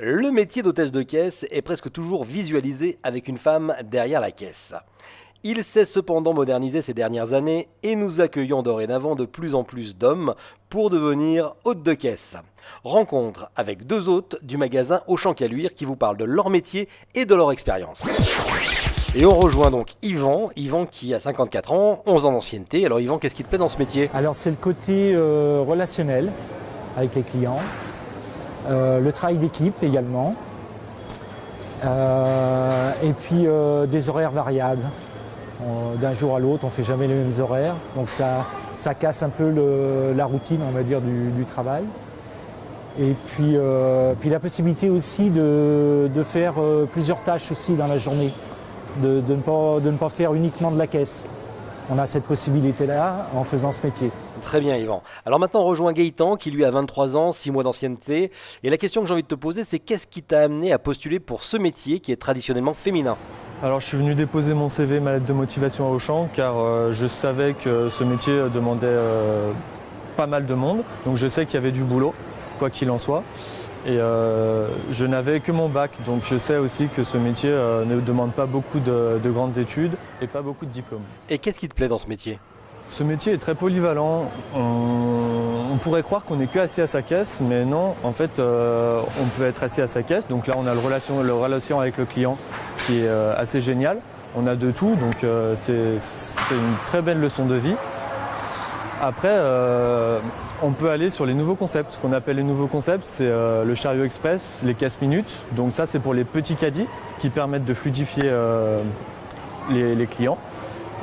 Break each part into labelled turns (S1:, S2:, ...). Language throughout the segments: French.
S1: Le métier d'hôtesse de caisse est presque toujours visualisé avec une femme derrière la caisse. Il s'est cependant modernisé ces dernières années et nous accueillons dorénavant de plus en plus d'hommes pour devenir hôtes de caisse. Rencontre avec deux hôtes du magasin Auchan Caluire qui vous parlent de leur métier et de leur expérience. Et on rejoint donc Yvan qui a 54 ans, 11 ans d'ancienneté. Alors Yvan, qu'est-ce qui te plaît dans ce métier?
S2: Alors c'est le côté relationnel avec les clients, le travail d'équipe également, et puis des horaires variables. D'un jour à l'autre, on ne fait jamais les mêmes horaires, donc ça casse un peu la routine, on va dire, du travail. Et puis la possibilité aussi de faire plusieurs tâches aussi dans la journée, de ne pas faire uniquement de la caisse. On a cette possibilité-là en faisant ce métier.
S1: Très bien Yvan. Alors maintenant on rejoint Gaëtan qui lui a 23 ans, 6 mois d'ancienneté. Et la question que j'ai envie de te poser, c'est qu'est-ce qui t'a amené à postuler pour ce métier qui est traditionnellement féminin?
S3: Alors je suis venu déposer mon CV, ma lettre de motivation à Auchan, car je savais que ce métier demandait pas mal de monde. Donc je sais qu'il y avait du boulot, quoi qu'il en soit. Et je n'avais que mon bac, donc je sais aussi que ce métier ne demande pas beaucoup de grandes études et pas beaucoup de diplômes.
S1: Et qu'est-ce qui te plaît dans ce métier?
S3: Ce métier est très polyvalent. On pourrait croire qu'on n'est que assis à sa caisse, mais non, en fait, on peut être assis à sa caisse. Donc là, on a le relation avec le client qui est assez génial. On a de tout, donc c'est une très belle leçon de vie. Après, on peut aller sur les nouveaux concepts. Ce qu'on appelle les nouveaux concepts, c'est le chariot express, les caisses minutes. Donc ça, c'est pour les petits caddies qui permettent de fluidifier les clients.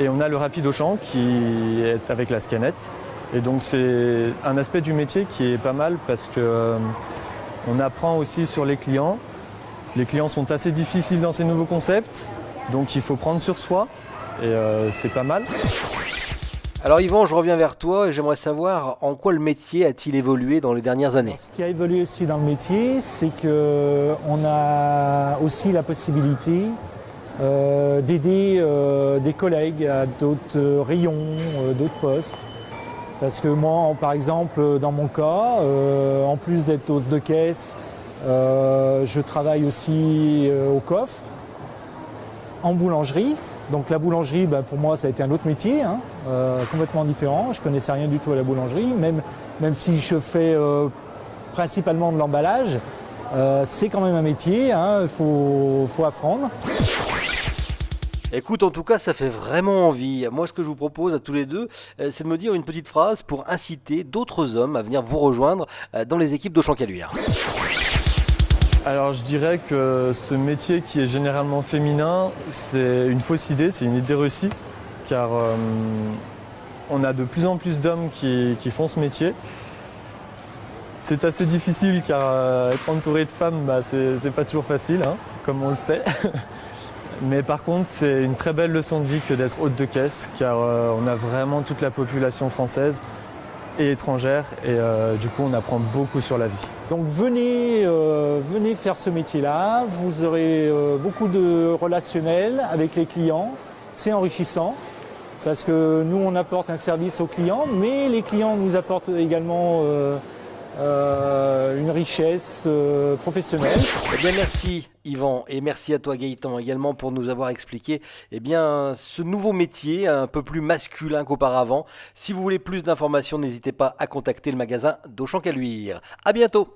S3: Et on a le rapide Auchan qui est avec la scanette. Et donc c'est un aspect du métier qui est pas mal parce que on apprend aussi sur les clients. Les clients sont assez difficiles dans ces nouveaux concepts, donc il faut prendre sur soi et c'est pas mal.
S1: Alors Yvan, je reviens vers toi et j'aimerais savoir en quoi le métier a-t-il évolué dans les dernières années?
S2: Ce qui a évolué aussi dans le métier, c'est qu'on a aussi la possibilité d'aider des collègues à d'autres rayons, d'autres postes. Parce que moi, par exemple, dans mon cas, en plus d'être hôte de caisse, je travaille aussi au coffre, en boulangerie. Donc la boulangerie, pour moi, ça a été un autre métier, complètement différent. Je ne connaissais rien du tout à la boulangerie, même si je fais principalement de l'emballage. C'est quand même un métier, il faut apprendre.
S1: Écoute, en tout cas, ça fait vraiment envie. Moi, ce que je vous propose à tous les deux, c'est de me dire une petite phrase pour inciter d'autres hommes à venir vous rejoindre dans les équipes d'Auchan Caluire.
S3: Alors je dirais que ce métier qui est généralement féminin, c'est une fausse idée, c'est une idée reçue, car on a de plus en plus d'hommes qui font ce métier. C'est assez difficile car être entouré de femmes, c'est pas toujours facile, comme on le sait. Mais par contre, c'est une très belle leçon de vie que d'être hôte de caisse, car on a vraiment toute la population française et étrangère, et du coup, on apprend beaucoup sur la vie.
S2: Donc venez faire ce métier-là, vous aurez beaucoup de relationnel avec les clients, c'est enrichissant, parce que nous, on apporte un service aux clients, mais les clients nous apportent également une richesse professionnelle.
S1: Eh bien, merci Yvan et merci à toi Gaëtan également pour nous avoir expliqué ce nouveau métier un peu plus masculin qu'auparavant. Si vous voulez plus d'informations, n'hésitez pas à contacter le magasin d'Auchan Caluire. À bientôt.